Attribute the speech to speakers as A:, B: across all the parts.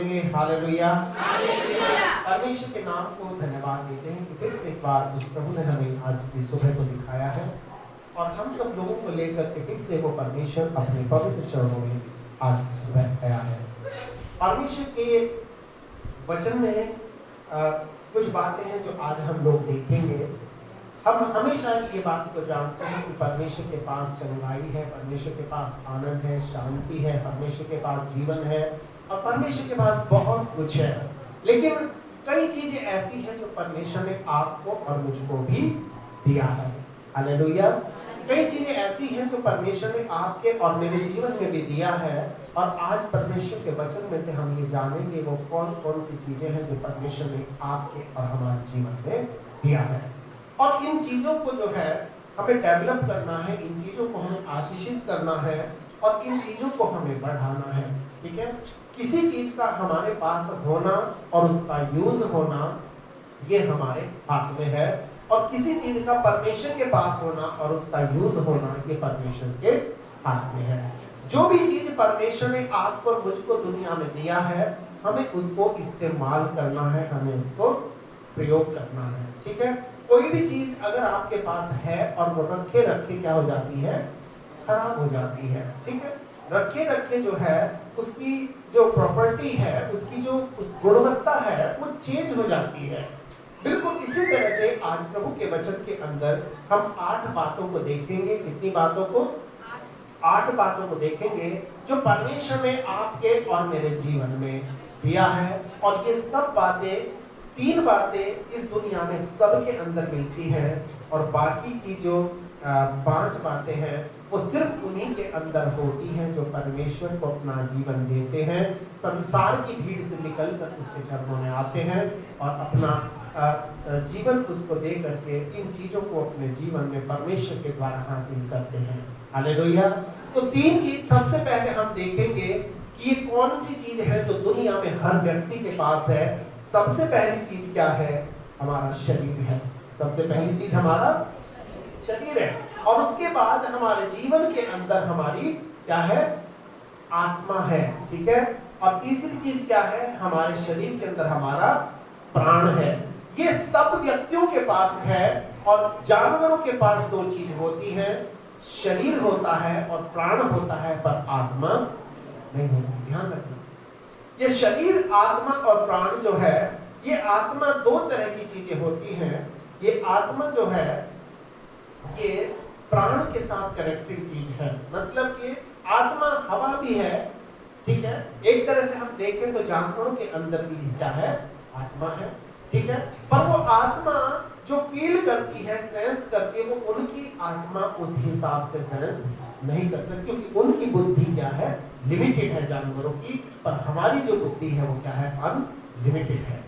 A: बोलेंगे हालेलुया। परमेश्वर के नाम को धन्यवाद देते हैं कि फिर से एक बार उस प्रभु ने हमें आज की सुबह को दिखाया है और हम सब लोगों को लेकर के फिर से वो परमेश्वर अपने पवित्र चरणों में आज की सुबह आया है। परमेश्वर के वचन में कुछ बातें हैं जो आज हम लोग देखेंगे। हम हमेशा ये बात को जानते हैं कि परमेश्वर के पास चंगाई है, परमेश्वर के पास आनंद है, शांति है, परमेश्वर के पास जीवन है और परमेश्वर के पास बहुत कुछ है। लेकिन कई चीजें ऐसी हैं जो परमेश्वर ने आपको और मुझको भी दिया है। हालेलुया। कई चीजें ऐसी हैं जो परमेश्वर ने आपके और मेरे जीवन में भी दिया है और आज परमेश्वर के वचन में से हम ये जानेंगे वो कौन कौन सी चीजें हैं जो परमेश्वर ने आपके और हमारे जीवन में दिया है। और इन चीजों को जो है हमें डेवलप करना है, इन चीजों को हमें आशीषित करना है और इन चीजों को हमें बढ़ाना है। ठीक है, किसी चीज का हमारे पास होना और उसका यूज होना ये हमारे हाथ में है और किसी चीज का परमेश्वर के पास होना और उसका यूज होना ये परमेश्वर के हाथ में है। जो भी चीज परमेश्वर ने आपको और मुझको दुनिया में दिया है हमें उसको इस्तेमाल करना है, हमें उसको प्रयोग करना है। ठीक है, कोई भी चीज अगर आपके पास है और वो रखे रखे क्या हो जाती है, खराब हो जाती है। ठीक है, रखे रखे जो है उसकी जो प्रॉपर्टी है, उसकी जो उस गुणवत्ता है वो चेंज हो जाती है। बिल्कुल इसी तरह से आज प्रभु के वचन के अंदर हम 8 बातों को देखेंगे। कितनी बातों को? 8 बातों को देखेंगे जो परमेश्वर ने आपके और मेरे जीवन में दिया है। और ये सब बातें, 3 बातें इस दुनिया में सबके अंदर मिलती हैं और बाकी की जो 5 बातें हैं वो सिर्फ उन्हीं के अंदर होती हैं जो परमेश्वर को अपना जीवन देते हैं, संसार की भीड़ से निकलकर उसके चरणों में आते हैं और अपना जीवन उसको दे करके इन चीजों को अपने जीवन में परमेश्वर के द्वारा हासिल करते हैं। हालेलुया। तो 3 चीज सबसे पहले हम देखेंगे कि ये कौन सी चीज है जो दुनिया में हर व्यक्ति के पास है। सबसे पहली चीज क्या है? हमारा शरीर है। सबसे पहली चीज हमारा शरीर है और उसके बाद हमारे जीवन के अंदर हमारी क्या है? आत्मा है। ठीक है, और तीसरी चीज क्या है? हमारे शरीर के अंदर हमारा प्राण है। ये सब व्यक्तियों के पास है और जानवरों के पास 2 चीज होती हैं, शरीर होता है और प्राण होता है, पर आत्मा नहीं होती। ध्यान रखना, ये शरीर, आत्मा और प्राण जो है, ये आत्मा 2 तरह की चीजें होती हैं। ये आत्मा जो है ये प्राण के साथ कनेक्टेड चीज है, मतलब कि आत्मा हवा भी है। ठीक है, एक तरह से हम देखें तो जानवरों के अंदर भी क्या है? आत्मा है। ठीक है, पर वो आत्मा जो फील करती है, सेंस करती है, वो उनकी आत्मा उस हिसाब से सेंस नहीं कर सकती क्योंकि उनकी बुद्धि क्या है? लिमिटेड है जानवरों की, पर हमारी जो बुद्धि है वो क्या है? अनलिमिटेड है।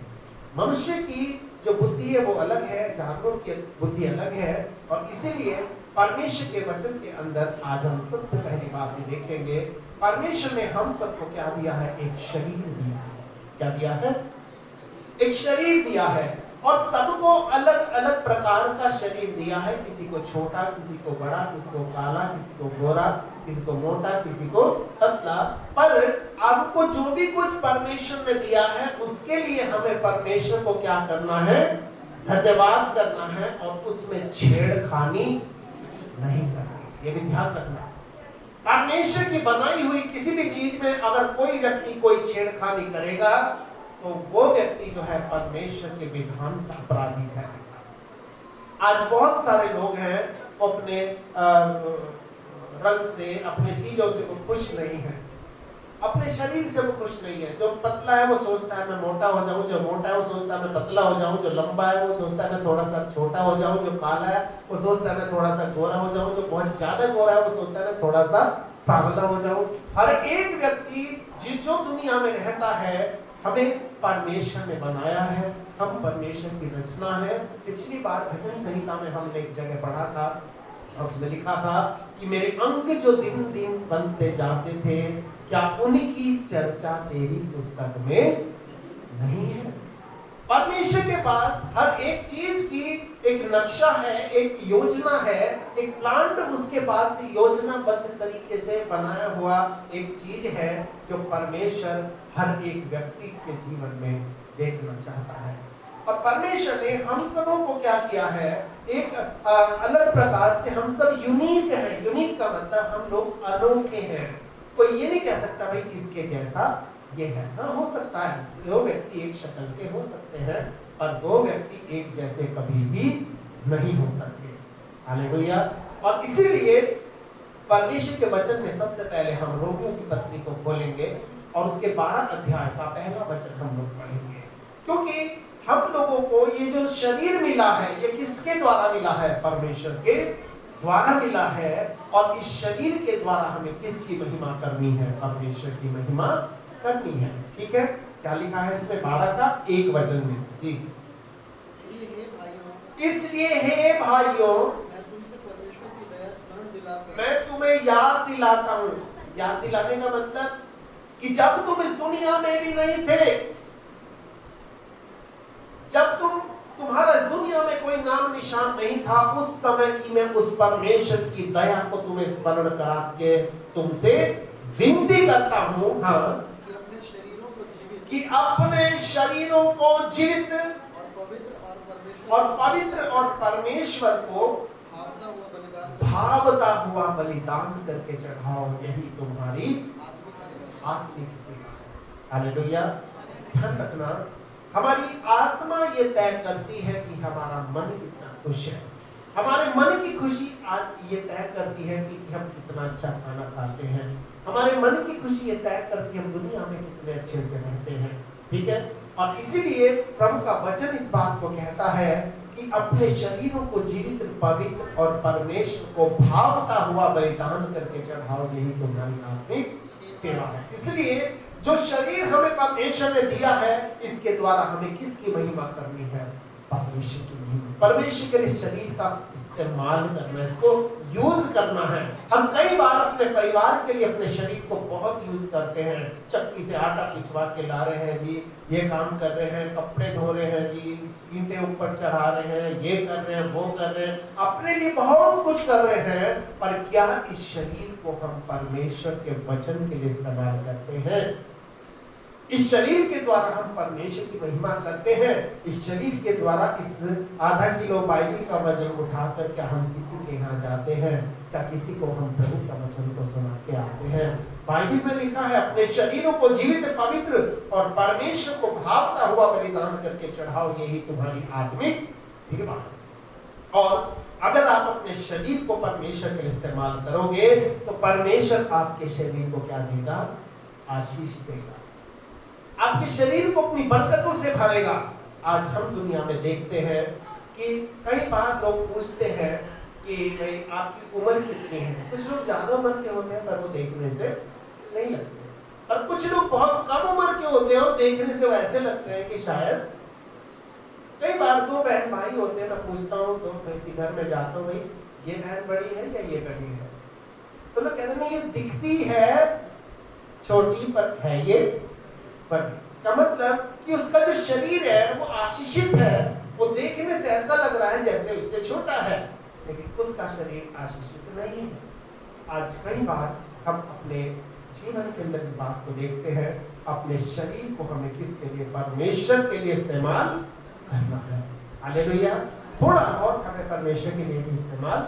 A: मनुष्य की जो बुद्धि है वो अलग है, जानवरों की बुद्धि अलग है और इसीलिए परमेश्वर के वचन के अंदर आज हम सबसे पहली बात ये देखेंगे, परमेश्वर ने हम सबको क्या दिया है? एक शरीर दिया है। क्या दिया है? एक शरीर दिया है और सबको अलग अलग प्रकार का शरीर दिया है। किसी को छोटा, किसी को बड़ा, किसी को काला, किसी को गोरा, किसी को मोटा, किसी को पतला। पर आपको जो भी कुछ परमेश्वर ने दिया है उसके लिए हमें परमेश्वर को क्या करना है? धन्यवाद करना है और उसमें छेड़खानी नहीं करनी। ये भी ध्यान रखना, परमेश्वर की बनाई हुई किसी भी चीज में अगर कोई व्यक्ति कोई छेड़खानी करेगा तो वो व्यक्ति जो है परमेश्वर के विधान का अपराधी है। आज बहुत सारे लोग हैं वो अपने रंग से, अपने चीजों से वो खुश नहीं है, अपने शरीर से वो खुश नहीं है। जो पतला है वो सोचता है मैं मोटा हो जाऊं, जो मोटा है वो सोचता है मैं पतला हो जाऊं, जो लंबा है वो सोचता है मैं थोड़ा सा छोटा हो जाऊं, जो काला है वो सोचता है मैं थोड़ा सा गोरा हो जाऊं, जो बहुत ज्यादा गोरा है वो सोचता है मैं थोड़ा सा सांवला हो जाऊं। हर एक व्यक्ति जो दुनिया में रहता है हमें परमेश्वर ने बनाया है, हम परमेश्वर की रचना है। पिछली बार भजन संहिता में हमने एक जगह पढ़ा था और उसमें लिखा था कि मेरे अंग जो दिन दिन बनते जाते थे, क्या उनकी चर्चा तेरी पुस्तक में नहीं है? परमेश्वर के पास हर एक चीज की एक नक्शा है, एक योजना है, एक प्लान उसके पास योजनाबद्ध तरीके से बनाया हुआ एक चीज है जो परमेश्वर हर एक व्यक्ति के जीवन में देखना चाहता है। और परमेश्वर ने हम सबों को क्या किया है, एक अलग प्रकार से हम सब यूनिक हैं। यूनिक का मतलब हम लोग अनोखे हैं। कोई ये नहीं कह सकता भाई इसके जैसा ये है। हाँ, हो सकता है दो व्यक्ति एक शक्ल के हो सकते हैं, और दो व्यक्ति एक जैसे कभी भी नहीं हो सकते। हालेलुया। और इसीलिए परमेश्वर के वचन में सबसे पहले हम रोमियो की पत्री को खोलेंगे और उसके 12 अध्याय का पहला वचन हम लोग पढ़ेंगे। क्योंकि हम लोगों को ये जो शरीर मिला है ये किसके द्वारा मिला है? परमेश्वर के द्वारा मिला है। और इस शरीर के द्वारा हमें किसकी महिमा करनी है? परमेश्वर की महिमा करनी है। ठीक है, क्या लिखा है इसमें 12 का 1 वचन में जी। इसलिए हे भाइयों
B: मैं तुमसे परमेश्वर की दया स्मरण दिलाकर
A: मैं तुम्हें याद दिलाता हूँ। याद दिलाने का मतलब कि जब तुम इस दुनिया में भी नहीं थे, जब तुम्हारा इस दुनिया में कोई नाम निशान नहीं था, उस समय की मैं उस परमेश्वर की दया को तुम्हें स्मरण करा के तुमसे विनती करता हूँ। हाँ,
B: कि अपने शरीरों को जीवित
A: कि अपने शरीरों को जीवित और पवित्र और परमेश्वर को भावता हुआ बलिदान करके चढ़ाओ, यही तुम्हारी आत्मिक सेवा है। हालेलुया। ध्यान रखना, हमारी आत्मा ये तय करती है कि हमारा मन कितना खुश है। हमारे मन की खुशी आज ये तय करती है कि हम कितना अच्छा खाना खाते हैं। हमारे मन की खुशी ये तय करती है हम दुनिया में कितने अच्छे से रहते हैं। ठीक है, और इसीलिए प्रभु का वचन इस बात को कहता है कि अपने शरीरों को जीवित, पवित्र और परमेश्वर को भावता हुआ बलिदान करके चढ़ाओ, यही तुम्हारी आत्मिक सेवा है। इसलिए जो शरीर हमें परमेश्वर ने दिया है, इसके द्वारा हमें किसकी महिमा करनी है? परमेश्वर की महिमा। परमेश्वर के लिए शरीर का इस्तेमाल करना, इसको यूज करना है। हम कई बार अपने परिवार के लिए अपने शरीर को बहुत यूज करते हैं। चक्की से आटा पिसवा के ला रहे हैं जी, ये काम कर रहे हैं, कपड़े धो रहे हैं जी, ईंटें ऊपर चढ़ा रहे हैं, ये कर रहे हैं, वो कर रहे हैं, अपने लिए बहुत कुछ कर रहे हैं। पर क्या इस शरीर को हम परमेश्वर के वचन के लिए इस्तेमाल करते हैं? इस शरीर के द्वारा हम परमेश्वर की महिमा करते हैं। इस शरीर के द्वारा इस आधा किलो बाइबल का वजन उठाकर क्या हम किसी के यहाँ जाते हैं? क्या किसी को हम प्रभु का वचन को सुना के आते हैं? बाइबल में लिखा है अपने शरीरों को जीवित, पवित्र और परमेश्वर को भावता हुआ बलिदान करके चढ़ाओ, यही तुम्हारी आत्मिक सेवा है। और अगर आप अपने शरीर को परमेश्वर के लिए इस्तेमाल करोगे तो परमेश्वर आपके शरीर को क्या देगा? आशीष देगा। आपके शरीर को अपनी बरकतों से भरेगा। आज हम दुनिया में देखते हैं कि कई बार लोग पूछते हैं कि भाई आपकी उम्र कितनी है। कुछ लोग ज्यादा उम्र के होते हैं पर वो देखने से नहीं लगते, और कुछ लोग बहुत कम उम्र के होते हैं और देखने से वैसे लगते हैं कि शायद। कई बार 2 बहन भाई होते हैं, मैं पूछता हूँ तो किसी घर में जाता हूँ, भाई ये बहन बड़ी है या ये बड़ी है? तो लोग कहते हैं ये दिखती है छोटी पर है ये बड़ी। इसका मतलब कि उसका जो शरीर है वो आशीषित है। वो देखने से ऐसा लग रहा है जैसे उससे छोटा है, लेकिन उसका शरीर आशीषित नहीं है। आज कई बार हम अपने जीवन के अंदर इस बात को देखते हैं, अपने शरीर को हमें किसके लिए? परमेश्वर के लिए इस्तेमाल करना है। हालेलुया। थोड़ा बहुत हमें परमेश्वर के लिए भी इस्तेमाल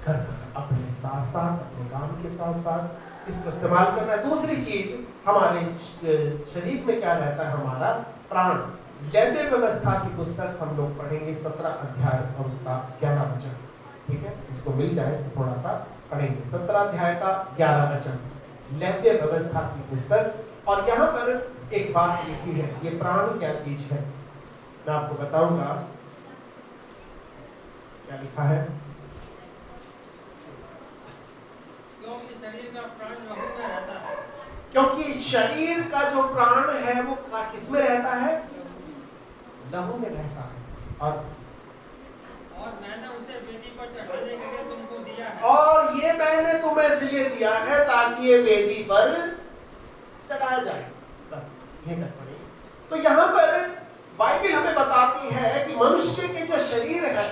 A: करना है, अपने साथ साथ, अपने काम के साथ साथ इसको इस्तेमाल करना है। दूसरी चीज, हमारे शरीर में क्या रहता है? हमारा प्राण। लेवी व्यवस्था की पुस्तक हम लोग पढ़ेंगे 17 अध्याय और उसका 11 वचन। ठीक है, इसको मिल जाए तो थोड़ा सा पढ़ेंगे। 17 अध्याय का 11 वचन, लेवी व्यवस्था की पुस्तक। और यहाँ पर एक बात लिखी है, ये प्राण क्या चीज है मैं आपको बताऊंगा। क्या लिखा है? क्योंकि शरीर का जो प्राण है वो किसमें रहता है? लहू में रहता है। और
C: मैंने उसे वेदी पर चढ़ाने के लिए तुमको दिया है।
A: और ये मैंने तुम्हें इसलिए दिया है ताकि ये वेदी पर चढ़ाया जाए। बस ये कर पड़ेगी। तो यहाँ पर बाइबल हमें बताती है कि मनुष्य के जो शरीर है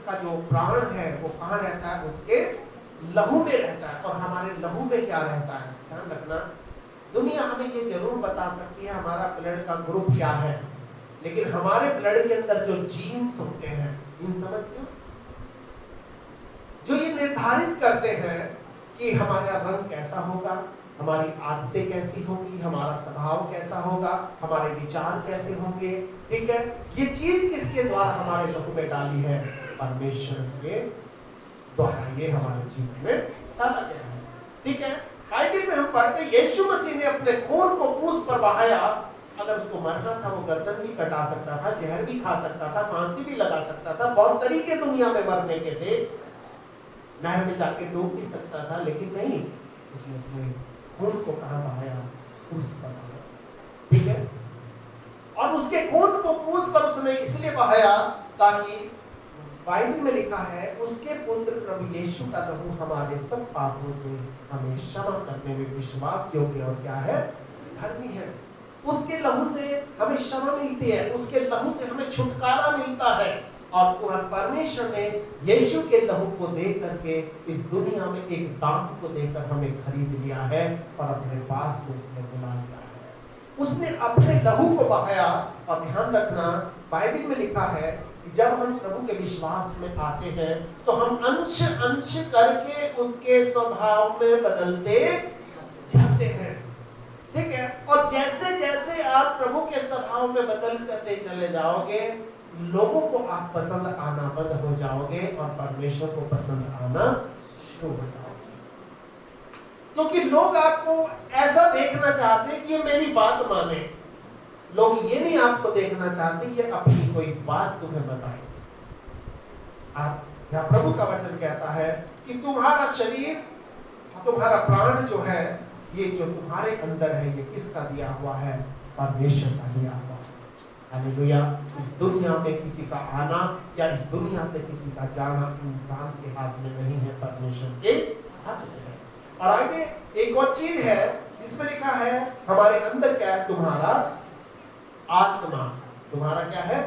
A: जिसका जो प्राण है वो कहाँ रहता है, उसके लहू में रहता है। और हमारे लहू में क्या रहता है, ध्यान रखना, दुनिया हमें ये जरूर बता सकती है हमारा ब्लड का ग्रुप क्या है, लेकिन हमारे ब्लड के अंदर जो जीन्स होते हैं, जीन्स समझते हो, जो ये निर्धारित करते हैं कि हमारा रंग कैसा होगा, हमारी आदतें कैसी होंगी, हमारा स्वभाव कैसा होगा, हमारे विचार कैसे होंगे, ठीक है। ये चीज किसके द्वारा हमारे लहू में डाली है, परमेश्वर के द्वारा ये हमारे जीवन में डाला गया है, ठीक है। बाइबल में हम पढ़ते यीशु मसीह ने अपने खून को क्रूस पर बहाया। अगर उसको मरना था वो गर्दन भी कटा सकता था, जहर भी खा सकता था, फांसी भी लगा सकता था, बहुत तरीके दुनिया में मरने के थे, नहर में जाके डूब भी सकता था, लेकिन नहीं, उसने अपने खून को कहाँ बहाया, क्रूस पर बहाया, ठीक है। और उसके खून को क्रूस पर उसने इसलिए बहाया ताकि बाइबल में लिखा है उसके पुत्र प्रभु यीशु का लहू हमारे सब पापों से हमें क्षमा करने में विश्वास योग्य और क्या है, धर्मी है। उसके लहू से हमें क्षमा मिलती है, उसके लहू से हमें छुटकारा मिलता है। और परमेश्वर ने यीशु के लहू को दे करके इस दुनिया में एक दाम को देकर हमें खरीद लिया है और अपने पास में उसने बुला लिया है। उसने अपने लहू को बहाया। और ध्यान रखना, बाइबल में लिखा है कि जब हम प्रभु के विश्वास में आते हैं तो हम अंश अंश करके उसके स्वभाव में बदलते जाते हैं, ठीक है। और जैसे जैसे आप प्रभु के स्वभाव में बदल करते चले जाओगे, लोगों को आप पसंद आना बंद हो जाओगे और परमेश्वर को पसंद आना शुरू हो जाओगे। क्योंकि लोग आपको ऐसा देखना चाहते हैं कि ये मेरी बात माने। लोग ये नहीं आपको देखना चाहते ये अपनी कोई बात तुम्हें बताए। आप या प्रभु का वचन कहता है कि तुम्हारा शरीर, तुम्हारा प्राण जो है, ये जो तुम्हारे अंदर है, ये किसका दिया हुआ है, परमेश्वर का दिया हुआ है। हालेलुया। इस दुनिया में किसी का आना या इस दुनिया से किसी का जाना इंसान के हाथ में नहीं है, परमेश्वर के हाथ में है। और आगे एक और चीज है जिसमें लिखा है हमारे अंदर क्या है, तुम्हारा आत्मा। तुम्हारा क्या है,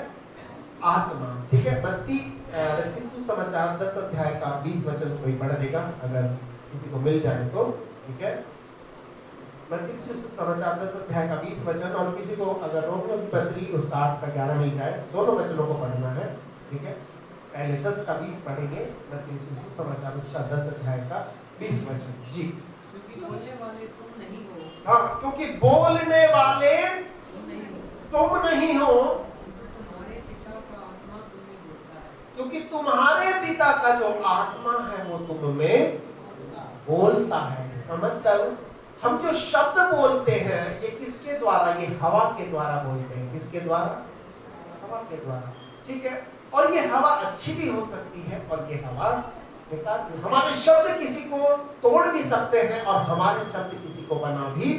A: आत्मा, ठीक है। मत्ती रचित सुसमाचार 10 अध्याय का 20 वचन कोई पढ़ देगा अगर किसी को मिल जाए तो, ठीक है। मत्ती रचित सुसमाचार 10 अध्याय का 20 वचन, और किसी को अगर रोमियो की पत्री उसका 8 का 11 मिल जाए, दोनों वचनों को पढ़ना है, ठीक है। पहले 10 का 20 पढ़ेंगे, मत्ती रचित सुसमाचार उसका 10 अध्याय का 20 वचन जी।
C: क्योंकि बोलने वाले तुम नहीं हो,
A: हाँ, क्योंकि बोलने वाले तुम नहीं हो,
C: तुम्हारे पिता का आत्मा तुम्हें बोलता है।
A: क्योंकि तुम्हारे पिता का जो आत्मा है वो तुम में बोलता है। इसका मतलब हम जो शब्द बोलते हैं ये किसके द्वारा, ये हवा के द्वारा बोलते हैं। किसके द्वारा, हवा के द्वारा, ठीक है। और ये हवा अच्छी भी हो सकती है और ये हवा बेकार भी। हमारे शब्द किसी को तोड़ भी सकते हैं और हमारे शब्द किसी को बना भी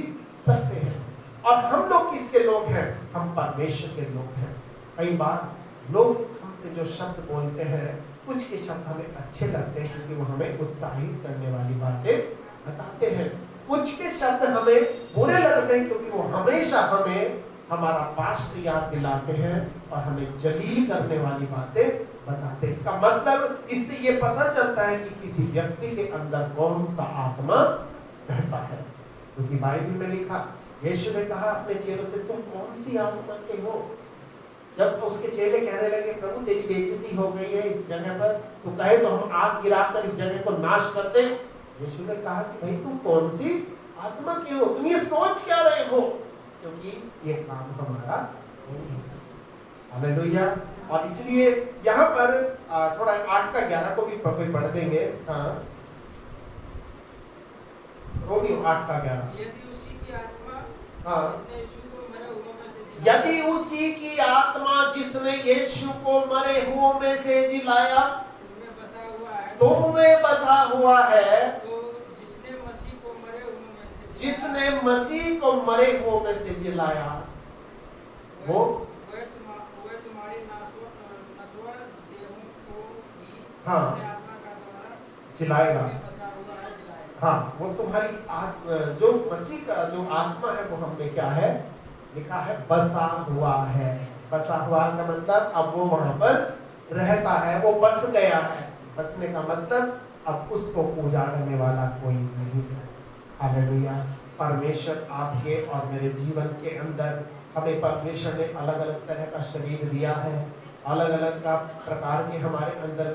A: सकते हैं। और हम लोग किसके लोग हैं, हम परमेश्वर के लोग हैं। कई बार लोग हमसे जो शब्द बोलते हैं, कुछ के शब्द हमें अच्छे लगते हैं क्योंकि वो हमें उत्साहित करने वाली बातें बताते हैं। कुछ के शब्द हमें बुरे लगते हैं क्योंकि वो हमेशा हमें हमारा पास्ट याद दिलाते हैं और हमें जलील करने वाली बातें बताते हैं। इसका मतलब इससे ये पता चलता है कि किसी व्यक्ति के अंदर कौन सा आत्मा रहता है। क्योंकि बाइबल में लिखा, यीशु ने कहा अपने चेलों से, तुम कौन सी आत्मा के हो। जब उसके चेले कहने लगे प्रभु तेरी बेइज्जती हो गई है इस जगह पर, तो कहे तो हम आग गिराकर इस जगह को नाश कर दें। यीशु ने कहा कि भाई तुम कौन सी आत्मा के हो, तुम ये सोच क्या रहे हो, क्योंकि ये काम हमारा नहीं है। हालेलुया। और इसलिए यहाँ पर थोड़ा 8 का 11 को भी पढ़ देंगे। हाँ, रोमियो 8 का 11।
C: यदि उसी की आत्मा
A: हाँ,
C: जिसने यीशु को मरे हुओं में से जिलाया,
A: यदि उसी की आत्मा जिसने यीशु को मरे हुओं में से जिलाया
C: तुम में बसा हुआ है,
A: तुम में बसा हुआ है,
C: तो जिसने मसीह को मरे हुओं में से
A: जिसने मसीह को मरे हुओं में से जिलाया, वो
C: तुम्हारी नश्वर देहों को भी
A: हाँ
C: अपने आत्मा का द्वारा
A: जिलाएगा।
C: तुम्हें बसा हुआ है जिलाएगा।
A: हाँ, वो तुम्हारी जो मसीह का जो आत्मा है वो हमने क्या है लिखा है, बसा हुआ है। बसा हुआ का मतलब अब वो वहां पर रहता है, वो बस गया है। बसने का मतलब अब उसको उजाड़ने वाला कोई नहीं है। हालेलुया। परमेश्वर आपके और मेरे जीवन के अंदर, हमें परमेश्वर ने अलग अलग तरह का शरीर दिया है, अलग अलग का प्रकार के हमारे अंदर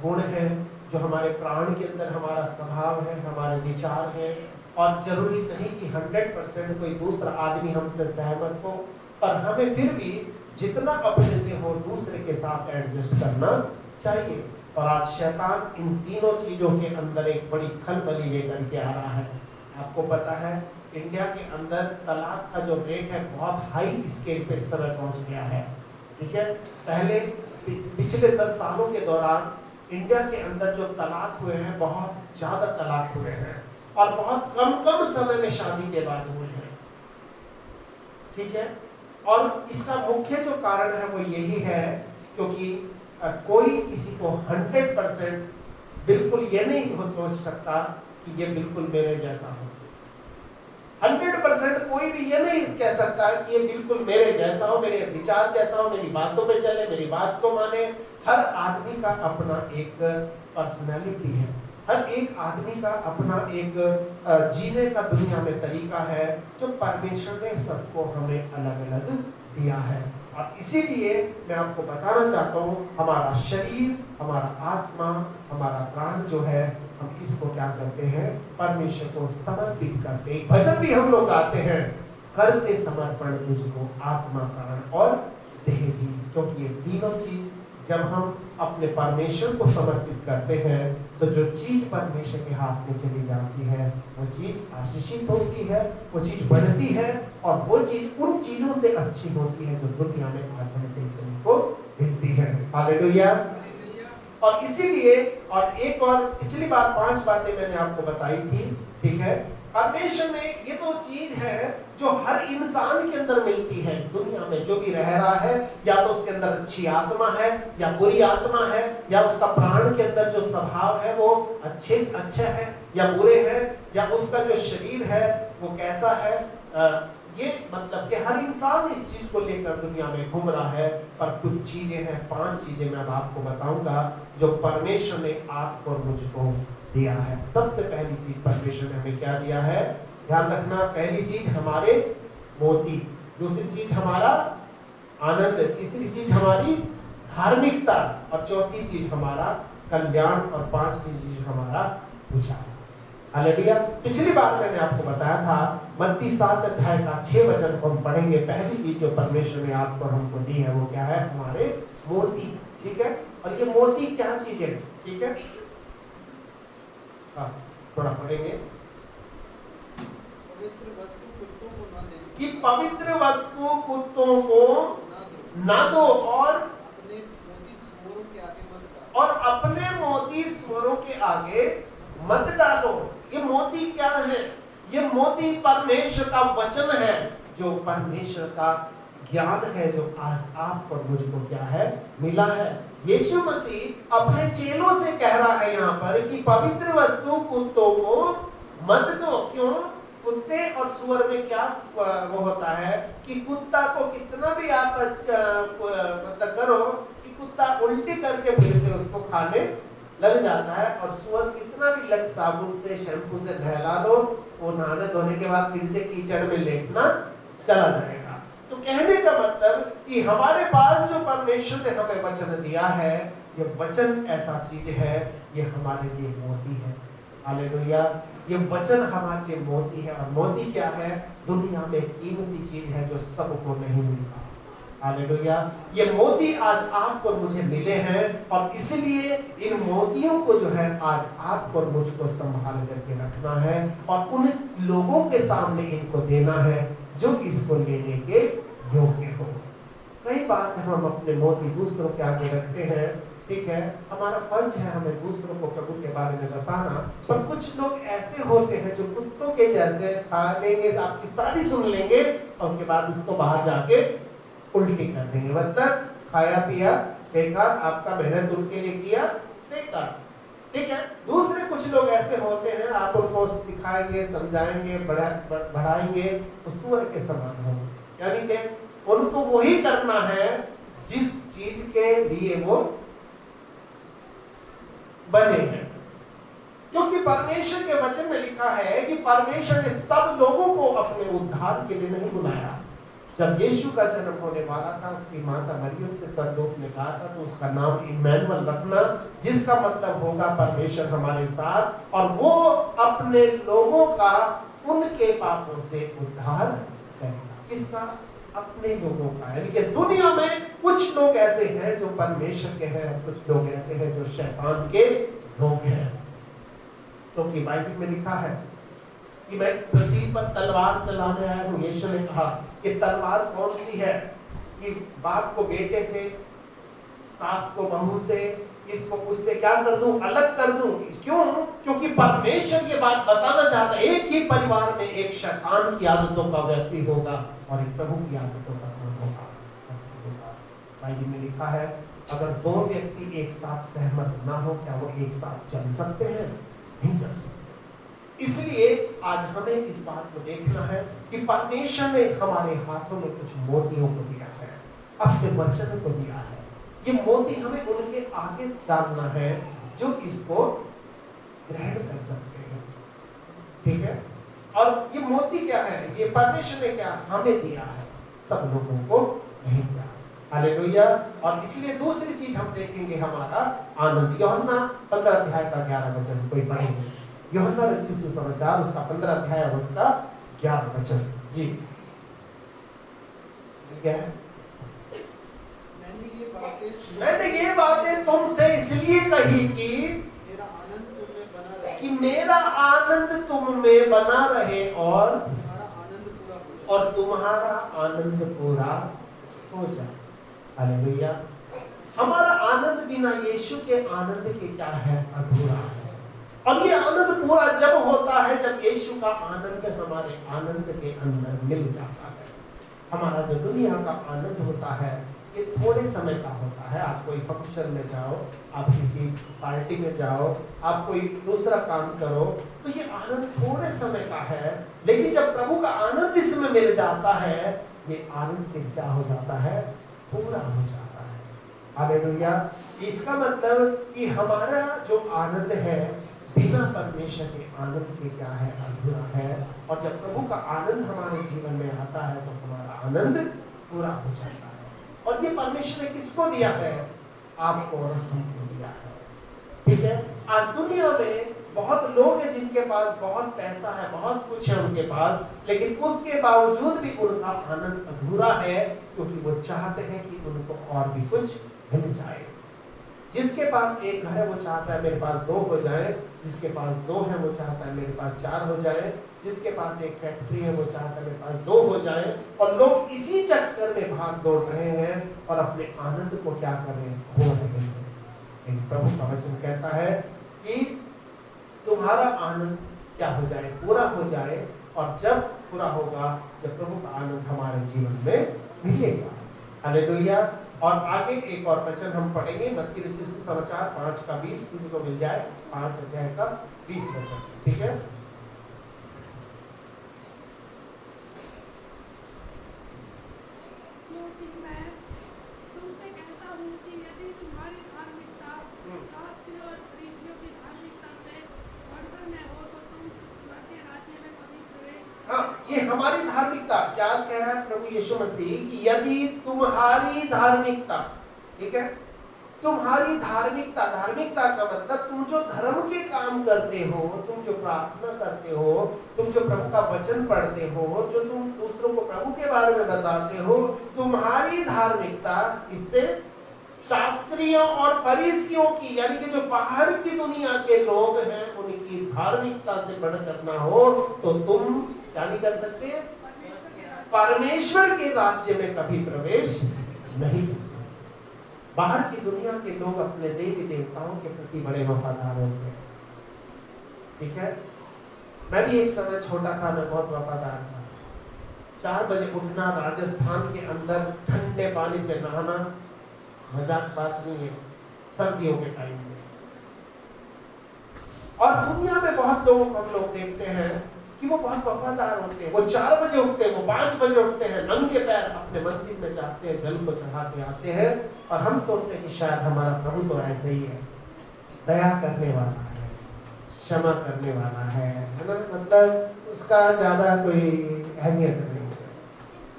A: गुण हैं, जो हमारे प्राण के अंदर हमारा स्वभाव है, हमारे विचार है। और जरूरी नहीं कि 100% कोई दूसरा आदमी हमसे सहमत हो, पर हमें फिर भी जितना अपने से हो दूसरे के साथ एडजस्ट करना चाहिए। और आज शैतान इन तीनों चीजों के अंदर एक बड़ी खलबली लेकर के आ रहा है। आपको पता है इंडिया के अंदर तलाक का जो रेट है बहुत हाई स्केल पे इस समय पहुंच गया है। ठीक है, पहले पिछले 10 सालों के दौरान इंडिया के अंदर जो तलाक हुए हैं, बहुत ज्यादा तलाक हुए हैं और बहुत कम समय में शादी के बाद हुए हैं। ठीक है, और इसका मुख्य जो कारण है वो यही है क्योंकि कोई किसी को 100% बिल्कुल ये नहीं हो सोच सकता कि ये बिल्कुल मेरे जैसा हो। 100% कोई भी ये नहीं कह सकता कि ये बिल्कुल मेरे जैसा हो, मेरे विचार जैसा हो, मेरी बातों पे चले, मेरी बात को माने। हर आदमी का अपना एक पर्सनैलिटी है, हर एक आदमी का अपना एक जीने का दुनिया में तरीका है जो परमेश्वर ने सबको हमें अलग अलग दिया है। और इसीलिए मैं आपको बताना चाहता हूँ, हमारा शरीर, हमारा आत्मा, हमारा प्राण जो है, हम इसको क्या करते हैं, परमेश्वर को समर्पित करते हैं। भजन भी हम लोग गाते हैं, करते समर्पण तुझको आत्मा, प्राण और देह भी। क्योंकि ये तीनों चीज जब हम अपने परमेश्वर को समर्पित करते हैं तो जो चीज परमेश्वर के हाथ में चली जाती है वो चीज आशीषित होती है, वो चीज बढ़ती है और वो चीज उन चीजों से अच्छी होती है जो दुनिया में आज हमें देखने को मिलती है। हालेलुया। और इसीलिए और एक और पिछली बार 5 बातें मैंने आपको बताई थी। ठीक है, परमेश्वर ने ये तो चीज है जो हर इंसान के अंदर मिलती है। इस दुनिया में जो भी रह रहा है, या तो उसके अंदर अच्छी आत्मा है या बुरी आत्मा है, या उसका प्राण के अंदर जो स्वभाव है वो अच्छे है या बुरे हैं, या उसका जो शरीर है वो कैसा है। ये मतलब कि हर इंसान इस चीज को लेकर दुनिया में घूम रहा है। पर कुछ चीजें हैं, 5 चीजें मैं आपको बताऊंगा जो परमेश्वर ने आपको और मुझको दिया है। सबसे पहली चीज परमेश्वर ने हमें क्या दिया है, ध्यान रखना। पहली चीज हमारे मोती, दूसरी चीज हमारा आनंद, तीसरी चीज हमारी धार्मिकता, और चौथी चीज हमारा कल्याण, और 5वीं चीज हमारा विचार। हालेलुया। पिछली बार मैंने आपको बताया था मत्ती 7 अध्याय का 6 वचन को हम पढ़ेंगे। पहली चीज जो परमेश्वर ने आपको और हमको दी है वो क्या है, हमारे मोती। ठीक है, और ये मोती क्या चीज है, ठीक है, थोड़ा पढ़ेंगे।
B: पवित्र वस्तु कुत्तों को न दें,
A: कि पवित्र वस्तु कुत्तों को ना दो, और
B: अपने मोती सूअरों के आगे मत डालो,
A: और अपने मोती सूअरों के आगे मत डालो। ये मोती क्या है, ये मोती परमेश्वर का वचन है, जो परमेश्वर का ज्ञान है, जो आज आपको और मुझको क्या है, मिला है। यीशु मसीह अपने चेलों से कह रहा है यहाँ पर कि पवित्र वस्तु कुत्तों को मत दो। क्यों? कुत्ते और सूअर में क्या वो होता है कि कुत्ता को कितना भी आप मतलब करो कि कुत्ता उल्टी करके फिर से उसको खाने लग जाता है, और सूअर कितना भी लग साबुन से शैम्पू से नहला दो, वो नहाने धोने के बाद फिर से कीचड़ में लेटना चला जाएगा। तो कहने का मतलब कि हमारे पास जो परमेश्वर ने हमें वचन दिया है, ये वचन ऐसा चीज है, ये हमारे लिए मोती है। हालेलुया। ये वचन हमारे लिए मोती है, और मोती क्या है, दुनिया में कीमती चीज है जो सबको नहीं मिलता। हालेलुया। ये मोती आज आपको मुझे मिले हैं, और इसलिए इन मोतियों को जो है आज आपको और मुझको संभाल करके रखना है, और उन लोगों के सामने इनको देना है जो इसको लेने के योग्य हो। कई बार जब हम अपने मोती दूसरों के आगे रखते हैं, ठीक है, हमारा फर्ज है हमें दूसरों को प्रभु के बारे में बताना, पर कुछ लोग ऐसे होते हैं जो कुत्तों के जैसे खा लेंगे, आपकी सारी सुन लेंगे और उसके बाद उसको बाहर जाके उल्टी कर देंगे। मतलब खाया पिया बेकार, आपका मेहनत उनके लिए किया बेकार। ठीक है, दूसरे कुछ लोग ऐसे होते हैं, आप उनको सिखाएंगे, समझाएंगे, बढ़ाएंगे, सूअर के समान हो, यानी कि उनको वही करना है जिस चीज के लिए वो बने हैं। क्योंकि परमेश्वर के वचन में लिखा है कि परमेश्वर ने सब लोगों को अपने उद्धार के लिए नहीं बुलाया। जब यीशु का जन्म होने वाला था, उसकी माता मरियम से स्वर्गदूत ने कहा था तो उसका नाम इम्मानुएल रखना, जिसका मतलब होगा परमेश्वर हमारे साथ, और वो अपने लोगों का उनके पापों से उद्धार करेगा। किसका? अपने लोगों का। यानी कि दुनिया में कुछ लोग ऐसे हैं जो परमेश्वर के हैं और कुछ लोग ऐसे हैं जो शैतान के लोग हैं। क्योंकि बाइबल में लिखा है कि मैं पृथ्वी पर तलवार चलाने आया हूँ। यीशु ने कहा कि तलवार कौन सी है? कि बाप को बेटे से, सास को बहू से, इसको उससे क्या कर दूं? अलग कर दूं। क्यों? क्योंकि परमेश्वर ये बात बताना चाहता है, एक ही परिवार में एक शैतान की आदतों का व्यक्ति होगा और एक प्रभु की आदतों का होगा। बाइबल में लिखा है अगर दो व्यक्ति एक साथ सहमत ना हो, क्या वो एक साथ चल सकते हैं? नहीं चल सकते। इसलिए आज हमें इस बात को देखना है कि परमेश्वर ने हमारे हाथों में कुछ मोतियों को दिया है, अपने वचन को दिया है। ये मोती हमें उनके आगे डालना है जो इसको ग्रहण कर सकते हैं। ठीक है? और ये मोती क्या है? ये परमेश्वर ने क्या हमें दिया है, सब लोगों को नहीं दिया। हालेलुया। और इसलिए दूसरी चीज हम देखेंगे हमारा आनंद। यूहन्ना 15 अध्याय का 11 वचन कोई पढ़ेंगे। यूहन्ना रचित सुसमाचार उसका 15 अध्याय और उसका 11 वचन। जी क्या है? मैंने ये बातें तुमसे इसलिए कही कि
B: मेरा आनंद तुम में बना रहे,
A: कि मेरा आनंद तुम में बना रहे और तुम्हारा आनंद पूरा हो जाए। हालेलुया। हमारा आनंद बिना यीशु के आनंद के क्या है? अधूरा है। और ये आनंद पूरा जब होता है जब यीशु का आनंद हमारे आनंद के अंदर मिल जाता है। हमारा जो दुनिया का आनंद होता है ये थोड़े समय का होता है। आप कोई फंक्शन में जाओ, आप किसी पार्टी में जाओ, आप कोई दूसरा काम करो, तो ये आनंद थोड़े समय का है। लेकिन जब प्रभु का आनंद इसमें मिल जाता है, ये आनंद क्या हो जाता है? पूरा हो जाता है। हालेलुया। इसका मतलब कि हमारा जो आनंद है बिना परमेश्वर के आनंद के क्या है? अधूरा है। और जब प्रभु का आनंद हमारे जीवन में आता है तो हमारा आनंद पूरा हो जाता है। और ये परमेश्वर ने किसको दिया है? आपको और हमको दिया है। ठीक है? आज दुनिया में बहुत लोग हैं जिनके पास बहुत पैसा है, बहुत कुछ है उनके पास, लेकिन उसके बावजूद भी उनका आनंद अधूरा है, क्योंकि वो चाहते हैं कि उनको और भी कुछ मिल जाए। जिसके पास एक घर है वो चाहता है मेरे पास 2 हो जाए, जिसके पास 2 है वो चाहता है मेरे पास 4 हो जाए, जिसके पास एक फैक्ट्री है वो चाहता है मेरे पास 2 हो जाए। और लोग इसी चक्कर में भाग दौड़ रहे हैं और अपने आनंद को क्या कर रहे हैं? खो रहे हैं। लेकिन प्रभु का वचन कहता है कि तुम्हारा आनंद क्या हो जाए? पूरा हो जाए। और जब पूरा होगा, जब प्रभु का आनंद हमारे जीवन में मिलेगा। हालेलुया। और आगे एक और वचन हम पढ़ेंगे, मत्ती रचित सुसमाचार 5 का 20, किसी को मिल जाए 5 अध्याय का 20 वचन। ठीक है?
D: क्योंकि मैं तुमसे कहता हूँ कि यदि तुम्हारी धार्मिकता शास्त्रियों और फरीसियों की धार्मिकता से बढ़कर न हो तो तुम स्वर्ग के राज्य में कभी प्रवेश।
A: हाँ, ये हमारी धार्मिकता क्या कह रहा है प्रभु यीशु मसीह कि यदि तुम्हारी धार्मिकता, ठीक है, तुम्हारी धार्मिकता, धार्मिकता का मतलब तुम जो धर्म के काम करते हो, तुम जो प्रार्थना करते हो, तुम जो प्रभु का वचन पढ़ते हो, जो तुम दूसरों को प्रभु के बारे में बताते हो, तुम्हारी धार्मिकता इससे शास्त्रियों और फरीसियों की, यानी कि जो बाहर की दुनिया के लोग हैं उनकी धार्मिकता से बढ़कर ना हो तो तुम क्या नहीं कर सकते? परमेश्वर के राज्य में कभी प्रवेश नहीं कर सकते। बाहर की दुनिया के लोग अपने देवी देवताओं के प्रति बड़े वफादार होते हैं। ठीक है? मैं भी एक समय छोटा था, मैं बहुत वफादार था। 4 बजे उठना, राजस्थान के अंदर ठंडे पानी से नहाना, मजाक बात नहीं है, सर्दियों के टाइम में। और दुनिया में बहुत लोगों को हम लोग देखते हैं कि वो बहुत वफादार होते हैं। वो 4 बजे उठते हैं, वो 5 बजे उठते हैं, नंगे पैर अपने मंदिर में जाते हैं, जल को चढ़ा के आते हैं। और हम सोचते हैं कि शायद हमारा प्रभु तो ऐसे ही है, दया करने वाला है, क्षमा करने वाला है ना, मतलब उसका ज्यादा कोई अहमियत नहीं है।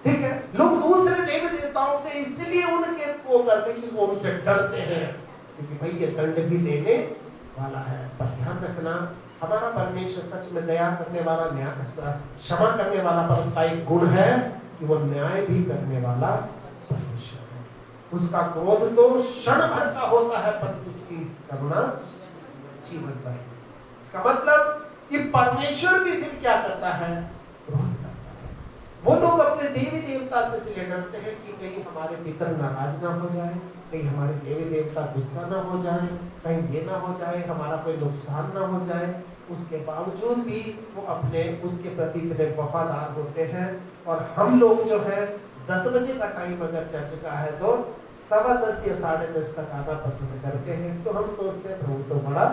A: ठीक है, लोग दूसरे देवी देवताओं से इसलिए उनके वो करते कि वो उनसे डरते हैं, क्योंकि भाई ये दंड भी देने वाला है। पर ध्यान रखना, हमारा परमेश्वर सच में दया करने वाला, न्याय क्षमा करने वाला, पर उसका एक गुण है कि वो न्याय भी करने वाला परमेश्वर है। उसका क्रोध तो क्षण भर का होता है, पर उसकी करुणा जीवन भर। इसका मतलब कि परमेश्वर भी फिर क्या करता है, क्रोध करता है। वो लोग अपने देवी देवता से इसलिए डरते हैं कि कहीं हमारे पितर नाराज ना हो जाए, कहीं हमारे देवी देवता गुस्सा ना हो जाए, कहीं ये ना हो जाए, हमारा कोई नुकसान ना हो जाए। उसके बावजूद भी वो अपने उसके प्रति इतने वफादार होते हैं। और हम लोग जो है 10 बजे का टाइम अगर चर्च का है तो 10:15 या 10:30 तक आना पसंद करते हैं। तो हम सोचते हैं प्रभु तो बड़ा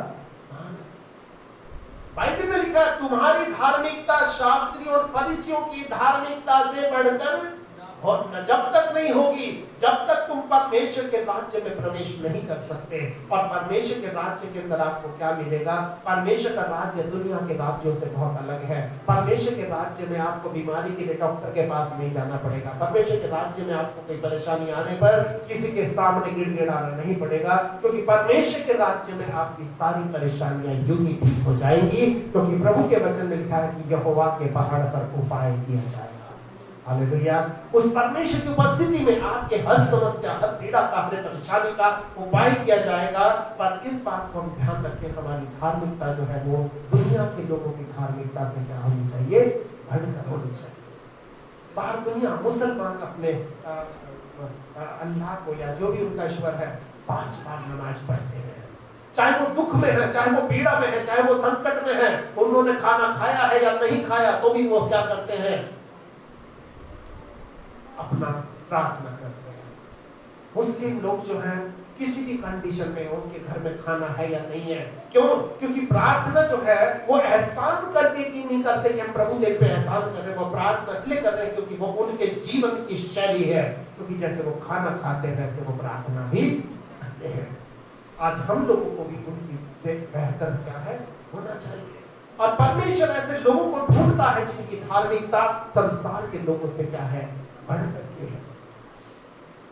A: बाइबल में लिखा है, तुम्हारी धार्मिकता शास्त्रियों और फरीसियों की धार्मिकता से बढ़कर और न जब तक नहीं होगी, जब तक तुम परमेश्वर के राज्य में प्रवेश नहीं कर सकते। और परमेश्वर के राज्य के अंदर आपको क्या मिलेगा? परमेश्वर का राज्य दुनिया के राज्यों से बहुत अलग है। परमेश्वर के राज्य में आपको बीमारी के लिए डॉक्टर के पास नहीं जाना पड़ेगा। परमेश्वर के राज्य में आपको कोई परेशानी आने पर किसी के सामने गिड़गिड़ाना नहीं पड़ेगा, क्योंकि परमेश्वर के राज्य में आपकी सारी परेशानियां यूं ही ठीक हो जाएंगी, क्योंकि प्रभु के वचन में लिखा है कि यहोवा के पहाड़ पर उपाय किया जाएगा। हालेलुया। उस परमेश्वर की उपस्थिति में आपके हर समस्या, हर पीड़ा का, हर परेशानी का उपाय किया जाएगा। पर इस बात को हम ध्यान रखें, हमारी धार्मिकता जो है वो दुनिया के लोगों की धार्मिकता से क्या होनी चाहिए? बढ़कर होनी चाहिए। बाहर दुनिया मुसलमान अपने अल्लाह को या जो भी उनका ईश्वर है 5 बार नमाज पढ़ते हैं, चाहे वो दुख में है, चाहे वो पीड़ा में है, चाहे वो संकट में है। उन्होंने खाना खाया है या नहीं खाया तो भी वो क्या करते हैं? अपना प्रार्थना करते हैं। मुस्लिम लोग जो हैं किसी भी कंडीशन में, उनके घर में खाना है या नहीं है, क्यों? क्योंकि प्रार्थना जो है वो एहसान करके की नहीं करते कि हम प्रभु देव पे एहसान कर रहे हैं। वो प्रार्थना इसलिए कर रहे हैं क्योंकि वो उनके जीवन की शैली है, क्योंकि जैसे वो खाना खाते हैं वैसे वो प्रार्थना भी करते हैं। आज हम लोगों को भी उनकी से बेहतर क्या है होना चाहिए। और परमेश्वर ऐसे लोगों को ढूंढता है जिनकी धार्मिकता संसार के लोगों से क्या है, बढ़ करके है।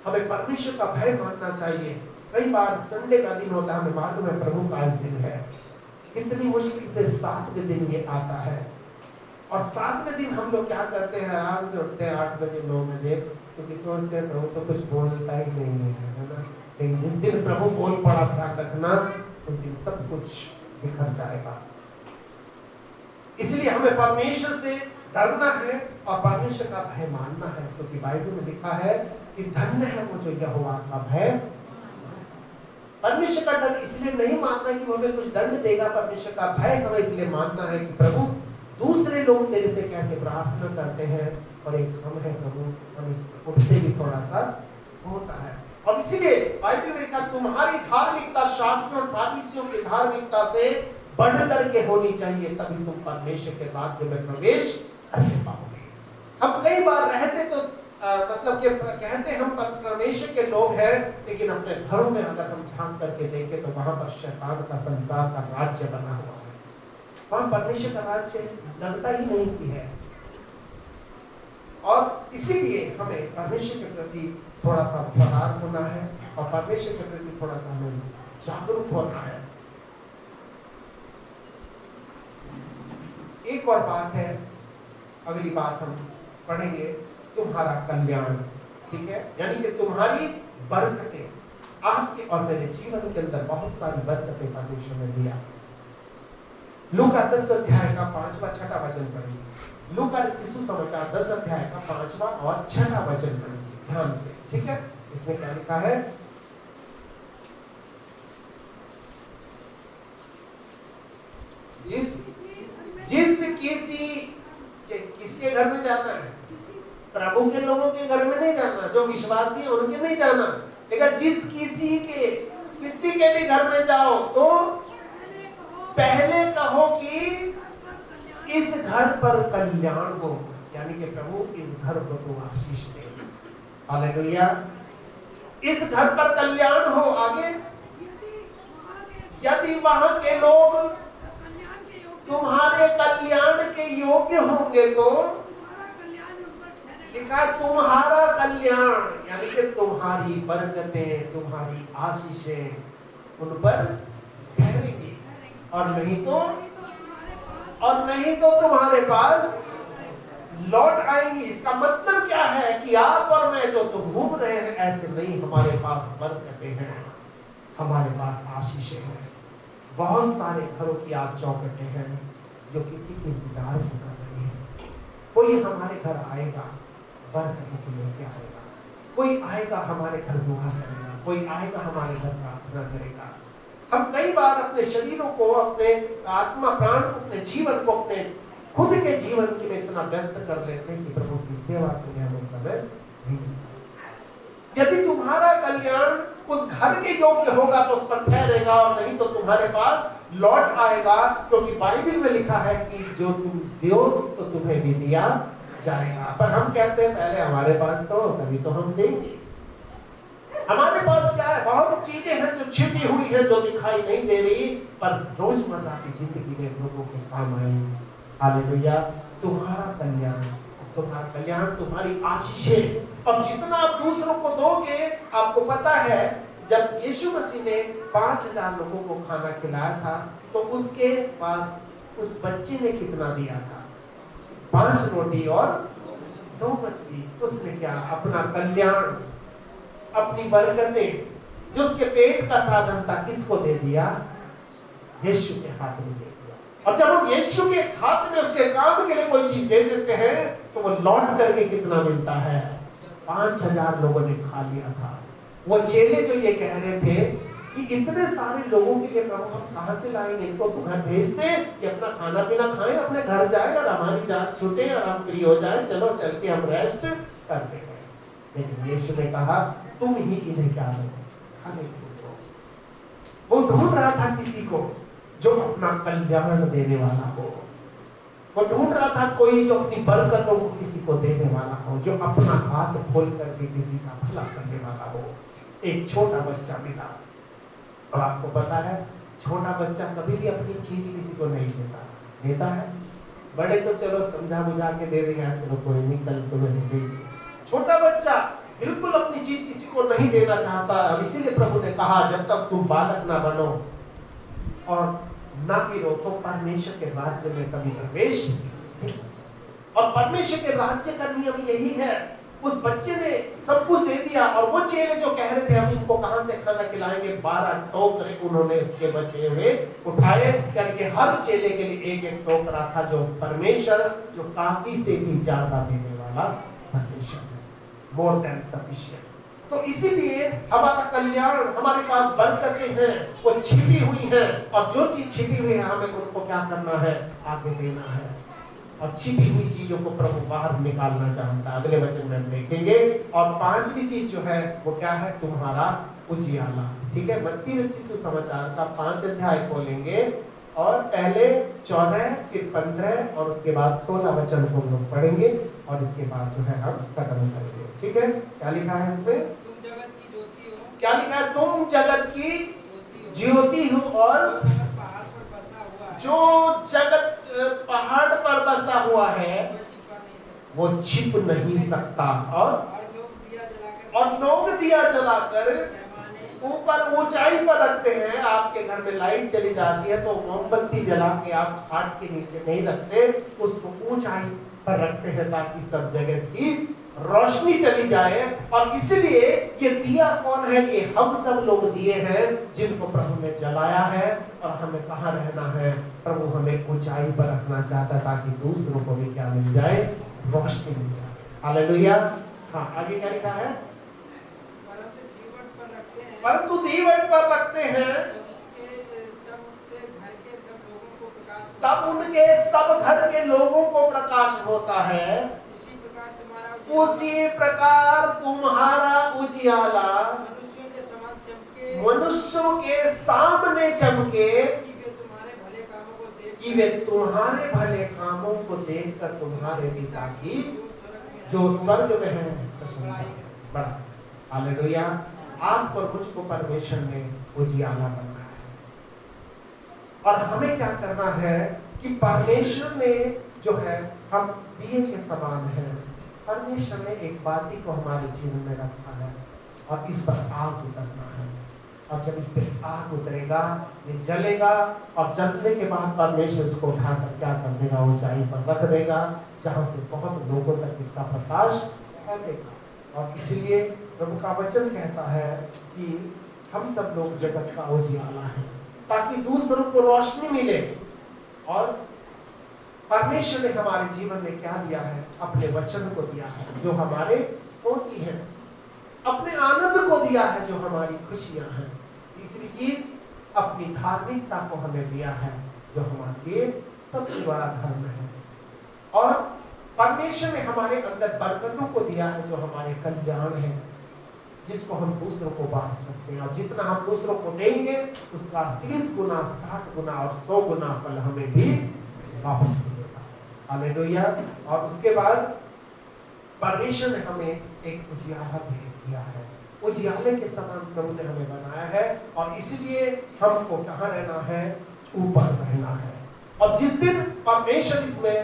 A: हमें परमेश्वर का भय मानना चाहिए। कई बार संडे का दिन होता है, हमें मालूम है प्रभु का आज दिन है, कितनी मुश्किल से 7वें दिन ये आता है। और 7वें दिन हम लोग क्या करते हैं? आराम से उठते हैं 8 बजे 9 बजे, क्योंकि सोचते हैं प्रभु तो कुछ बोलता ही नहीं है ना। लेकिन जिस दिन प्रभु बोल पड़ा, ध्यान रखना, उस दिन सब कुछ बिखर जाएगा। इसलिए हमें परमेश्वर से डरना है और परमेश्वर का भय मानना है, क्योंकि बाइबल में लिखा है कि धन्य है वो जो यहोवा का भय। परमेश्वर का डर इसलिए नहीं मानना कि वो हमें कुछ दंड देगा, परमेश्वर का भय हमें इसलिए मानना है कि प्रभु दूसरे लोग तेरे से कैसे प्रार्थना करते हैं, और एक हम है प्रभु, हम इस उठते भी थोड़ा सा होता है। और इसीलिए बाइबल में लिखा, तुम्हारी धार्मिकता शास्त्रों और फरीसियों की धार्मिकता से बढ़ करके होनी चाहिए, तभी तुम परमेश्वर के राज्य में प्रवेश करने पाओगे। हम कई बार रहते तो मतलब कि कहते हम परमेश्वर के लोग हैं, लेकिन अपने घरों में अगर हम झांक करके देखें तो वहां पर शैतान का संसार का राज्य बना हुआ है। वहां परमेश्वर का राज्य लगता ही नहीं की है। और इसीलिए हमें परमेश्वर के प्रति थोड़ा सा वफादार होना है, और परमेश्वर के प्रति थोड़ा सा हमें जागरूक होना है। एक और बात है, अगली बात हम पढ़ेंगे, तुम्हारा कल्याण। ठीक है, यानी कि तुम्हारी बरकतें। आपके और मेरे जीवन के अंदर बहुत सारी बरकतें परमेश्वर ने दिया। लूका 10 अध्याय का 5वां 6वां वचन पढ़ेंगे। लूका रचित सुसमाचार 10 अध्याय का 5वां और 6वां वचन पढ़ेंगे ध्यान से। ठीक है, इसमें क्या लिखा है? जिस किसके घर में जाना है? प्रभु के लोगों के घर में नहीं जाना, जो विश्वासी है उनके नहीं जाना। लेकिन जिस किसी के भी घर में जाओ तो पहले कहो कि इस घर पर कल्याण हो, यानी कि प्रभु इस घर को तू आशीष दे। हालेलुया। इस घर पर कल्याण हो। आगे, यदि वहां के लोग तुम्हारे कल्याण के योग्य होंगे तो लिखा तुम्हारा कल्याण, यानी कि तुम्हारी बरकतें, तुम्हारी आशीषें उन पर ठहरेगी, और नहीं तो तुम्हारे पास लौट आएंगी। इसका मतलब क्या है कि आप और मैं जो तो घूम रहे हैं ऐसे नहीं, हमारे पास बरकतें हैं, हमारे पास आशीषें हैं। बहुत सारे घरों की आज चौखटें हैं जो किसी के इंतजार में कर रही है। कोई हमारे घर आएगा बरकतों के लेके आएगा, कोई आएगा हमारे घर दुआ करेगा, कोई आएगा हमारे घर प्रार्थना करेगा। हम कई बार अपने शरीरों को, अपने आत्मा प्राण को, अपने जीवन को, अपने खुद के जीवन के में इतना व्यस्त कर लेते हैं कि प्रभु की सेवा के लिए हमें समय नहीं मिलता। यदि तुम्हारा कल्याण उस घर के योग्य होगा तो उस पर ठहरेगा, और नहीं तो तुम्हारे पास लौट आएगा, क्योंकि बाइबल में लिखा है कि जो तुम दो तो तुम्हें भी दिया जाएगा। पर हम कहते हैं पहले हमारे पास तो, तभी तो हम देंगे। हमारे पास क्या है? बहुत चीजें हैं जो छिपी हुई है, जो दिखाई नहीं दे रही, पर रोजमर्रा की जिंदगी में लोगों के काम आएंगे। हालेलुया। तुम्हारा कल्याण, तुम्हारी आशीषें, और जितना आप दूसरों को दोगे, आपको पता है जब यीशु मसीह ने 5000 लोगों को खाना खिलाया था तो उसके पास उस बच्चे ने कितना दिया था? 5 रोटी और 2 मछली। उसने क्या अपना कल्याण, अपनी बरकतें, जो उसके पेट का साधन था, किसको दे दिया? यीशु के हाथ में दे दिया। और जब हम यीशु के हाथ में उसके काम के लिए कोई चीज दे देते हैं तो वो लौट करके कितना मिलता है? 5000 लोगों ने खा लिया था। वो चेले जो ये कह रहे थे कि इतने सारे लोगों के लिए प्रभु हम कहां से लाएंगे, इनको तो घर भेज दे कि अपना खाना पीना खाएं, अपने घर जाए और हमारी जान छूटे और हम फ्री हो जाए, चलो चल के हम रेस्ट करते हैं। लेकिन यीशु ने कहा तुम ही इन्हें क्या दो? खाने को। वो ढूंढ रहा था किसी को जो अपना कल्याण देने वाला हो। वो ढूंढ रहा था कोई जो अपनी बरकतों को किसी को देने वाला हो, जो अपना हाथ खोल करके किसी का भला करने वाला हो। एक छोटा बच्चा मिला, और आपको पता है छोटा बच्चा कभी भी अपनी चीज किसी को नहीं देता है। बड़े तो चलो समझा बुझा के दे देंगे, चलो कोई नहीं, कल तुम्हें दे देंगे। छोटा बच्चा बिल्कुल अपनी चीज किसी को नहीं देना चाहता। अब इसीलिए प्रभु ने कहा जब तक तुम बालक ना बनो और ना गिरो तो परमेश्वर के राज्य में कभी प्रवेश नहीं कर सकते। और परमेश्वर के राज्य का नियम यही है। उस बच्चे ने सब कुछ दे दिया, और वो चेले जो कह रहे थे हम इनको कहां से खाना खिलाएंगे, 12 टोकरे उन्होंने उसके बचे हुए उठाए। यानी कि हर चेले के लिए एक एक टोकरा था, जो परमेश्वर, जो काफी से भी ज्यादा देने वाला परमेश्वर है, मोर देन सफिशिएंट। तो इसीलिए हमारा कल्याण, हमारे पास बरकतें हैं, वो छिपी हुई हैं, और जो चीज छिपी हुई है हमें उनको क्या करना है? आगे देना है। और छिपी हुई चीजों को प्रभु बाहर निकालना चाहता है। अगले वचन में हम देखेंगे। और 5वीं चीज जो है वो क्या है? तुम्हारा उजियाला। ठीक है, मत्ती रचित सुसमाचार का 5 अध्याय खोलेंगे, और पहले 14, फिर 15 और उसके बाद 16 वचन को हम लोग पढ़ेंगे, और इसके बाद जो है हम खत्म करेंगे। ठीक है, क्या लिखा है इसमें?
B: तुम जगत की ज्योति हो।
A: क्या लिखा है? तुम जगत की ज्योति हो, और जो जगत पहाड़ पर बसा हुआ है वो छिप नहीं सकता। और लोग दिया जलाकर ऊपर ऊंचाई पर रखते हैं। आपके घर में लाइट चली जाती है तो मोमबत्ती जला के आप खाट के नीचे नहीं रखते, उसको ऊंचाई पर रखते हैं ताकि सब जगह की रोशनी चली जाए। और इसलिए ये दिया कौन है? ये हम सब लोग दिए हैं जिनको प्रभु ने जलाया है। और हमें कहाँ रहना है? प्रभु हमें ऊंचाई पर रखना चाहता है ताकि दूसरों को भी क्या मिल जाए? रोशनी मिल जाए। हालेलुया। हाँ, आगे क्या लिखा है? परंतु दीवट पर रखते हैं तब उनके सब घर के लोगों को प्रकाश होता है। उसी प्रकार तुम्हारा उजियाला मनुष्यों के सामने चमके कि वे तुम्हारे भले कामों को देखकर तुम्हारे पिता की जो स्वर्ग में है प्रशंसा करें। बड़ा हालेलुया। आप और मुझको परमेश्वर ने उजियाला बनाया है और हमें क्या करना है कि परमेश्वर ने जो है हम दिए के समान है। परमेश्वर ने एक बाती को हमारे जीवन में रखा है और इस पर आग उतरना है और जब इस पर आग उतरेगा ये जलेगा और जलने के बाद परमेश्वर इसको उठाकर क्या कर देगा, ऊंचाई पर रख देगा जहां से बहुत लोगों तक इसका प्रकाश फैलेगा। और इसलिए प्रभु का वचन कहता है कि हम सब लोग जगत का उजियाला है ताकि दूसरों को रोशनी मिले। और परमेश्वर ने हमारे जीवन में क्या दिया है, अपने वचन को दिया है जो हमारे मोती है, अपने आनंद को दिया है जो हमारी खुशियां हैं। तीसरी चीज अपनी धार्मिकता को हमें दिया है जो हमारे लिए सबसे बड़ा धर्म है। और परमेश्वर ने हमारे अंदर बरकतों को दिया है जो हमारे कल्याण है, जिसको हम दूसरों को बांट सकते हैं और जितना हम दूसरों को देंगे उसका 30 गुना 60 गुना और 100 गुना फल हमें भी वापस मिलेगा। हालेलुया। और उसके बाद परमेश्वर ने हमें एक उजियाला दिया है, उजियाले के समान प्रभु ने हमें बनाया है और इसलिए हमको कहाँ रहना है, ऊपर रहना है। और जिस दिन परमेश्वर इसमें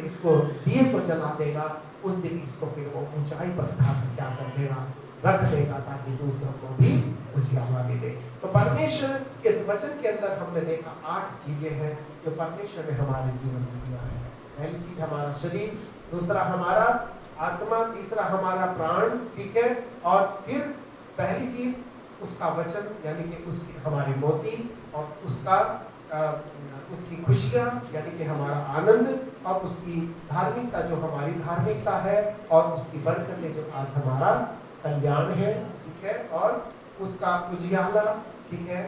A: इसको दिए को जला देगा उस दिन इसको फिर वो ऊंचाई पर उठाकर क्या कर देगा, रख देगा ताकि दूसरों को भी उजियाला मिले। तो परमेश्वर के इस वचन के अंदर हमने देखा 8 चीजें हैं जो परमेश्वर ने हमारे जीवन में दिया है। पहली चीज हमारा शरीर, दूसरा हमारा आत्मा, तीसरा हमारा प्राण, ठीक है, और फिर पहली चीज उसका वचन यानी कि उसकी हमारी मोती और उसका उसकी खुशियाँ यानी कि हमारा आनंद और उसकी धार्मिकता जो हमारी धार्मिकता है और उसकी बरकतें जो आज हमारा कल्याण है, ठीक है, और उसका उजियाला, ठीक है,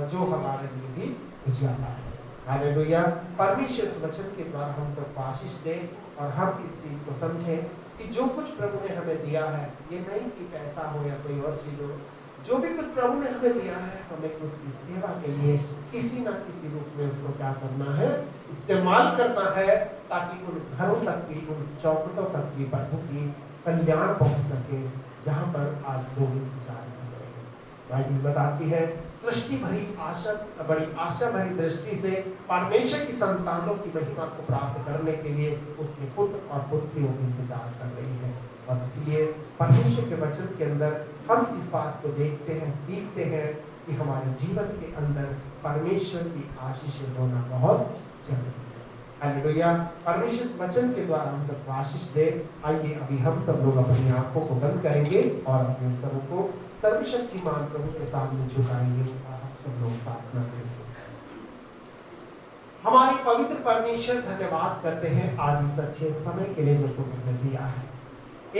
A: जो हमारे लिए भी उजियाला है। हालेलुया। परमेश्वर इस वचन के द्वारा हम सब आशीष दे और हम इस चीज को समझें कि जो कुछ प्रभु ने हमें दिया है ये नहीं कि पैसा हो या कोई और चीज हो, जो भी कुछ प्रभु ने हमें दिया है हमें उसकी सेवा के लिए किसी ना किसी रूप में उसको क्या करना है, इस्तेमाल करना है ताकि उन घरों तक भी, उन चौखटों तक भी प्रभु की कल्याण पहुंच सके जहां पर आज लोग इंतजार कर रहे हैं। बाइबल बताती है सृष्टि भरी आशा, बड़ी आशा भरी दृष्टि से परमेश्वर की संतानों की महिमा को प्राप्त करने के लिए उसके पुत्र और पुत्रियों की इंतजार कर रही है। और इसलिए परमेश्वर के वचन के अंदर हम इस बात को देखते हैं, सीखते हैं कि हमारे जीवन के अंदर परमेश्वर की आशीषें होना बहुत जरूरी है। हालेलुया। परमेश्वर इस वचन के द्वारा हम सबको आशीष दे। आइए अभी हम सब लोग अपनी आंखों को बंद करेंगे और अपने सरों को सर्वशक्तिमान प्रभु के सामने झुकाएंगे और हम सब लोग प्रार्थना करेंगे। हमारे पवित्र परमेश्वर, धन्यवाद करते हैं आज इस अच्छे समय के लिए जो तुमने दिया है।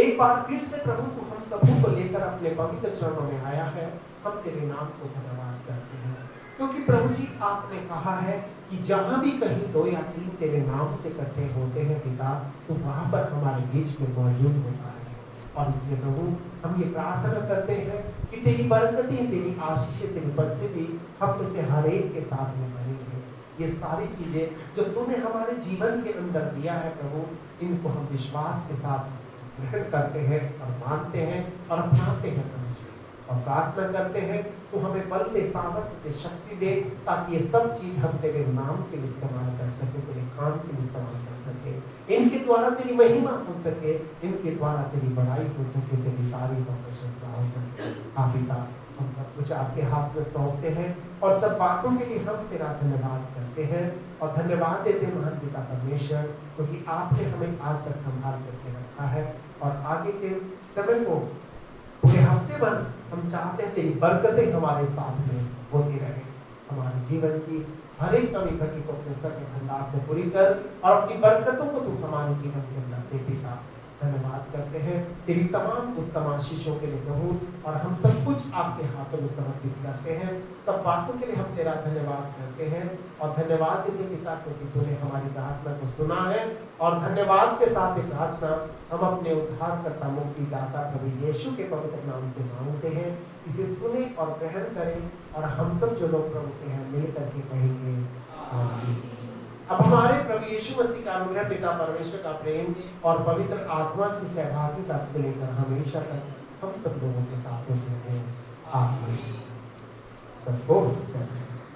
A: एक बार फिर से प्रभु तू हम सबों को लेकर अपने पवित्र चरणों में आया है। हम तेरे नाम को धन्यवाद करते हैं क्योंकि प्रभु जी आपने कहा है कि जहां भी कहीं 2 या 3 तेरे नाम से इकट्ठे होते हैं पिता, तो वहां पर हमारे बीच में मौजूद होता है। और इसलिए प्रभु हम ये प्रार्थना करते हैं कि तेरी बरकतें, तेरी आशीषें, तेरी उपस्थिति हम में से हर एक के साथ में बनी है। ये सारी चीजें जो तूने हमारे जीवन के अंदर दिया है प्रभु, इनको हम विश्वास के साथ ग्रहण करते हैं और मानते हैं और अपनाते हैं प्रभु जी। और प्रार्थना करते हैं तो हमें बल दे, सामर्थ्य दे, शक्ति दे ताकि ये सब चीज हम तेरे नाम के लिए इस्तेमाल कर सके, तेरे काम के लिए इस्तेमाल कर सके, इनके द्वारा तेरी महिमा हो सके, इनके द्वारा तेरी बड़ाई हो सके, तेरी तारीफ और प्रशंसा हो सके। हाँ पिता, हम सब कुछ आपके हाथ में सौंपते हैं और सब बातों के लिए हम तेरा धन्यवाद करते हैं और धन्यवाद देते हैं महान पिता परमेश्वर, क्योंकि आपने हमें आज तक संभाल करके रखा है और आगे के समय को पूरे हफ्ते भर हम चाहते हैं तेरी बरकतें हमारे साथ में होती रहे। हमारे जीवन की हर एक कमी घटी को अपने सर के भंडार से पूरी कर और अपनी बरकतों को तू हमारे जीवन के अंदर दे पिता। धन्यवाद करते हैं तेरी तमाम उत्तम आशीषों के लिए प्रभु, और हम सब कुछ आपके हाथों में समर्पित करते हैं। सब बातों के लिए हम तेरा धन्यवाद करते हैं और धन्यवाद देते पिता क्योंकि तूने हमारी प्रार्थना को सुना है। और धन्यवाद के साथ ये प्रार्थना हम अपने उद्धारकर्ता मुक्तिदाता प्रभु यीशु के पवित्र नाम से मांगते हैं। इसे सुने और ग्रहण करें और हम सब जो लोग प्रभु के हैं मिल करके कहेंगे आमीन। अब हमारे प्रभु यीशु मसीह का अनुग्रह, पिता परमेश्वर का प्रेम और पवित्र आत्मा की सहभागिता से लेकर हमेशा तक हम सब लोगों के साथ होते हैं। आमीन। सबको जय मसीह।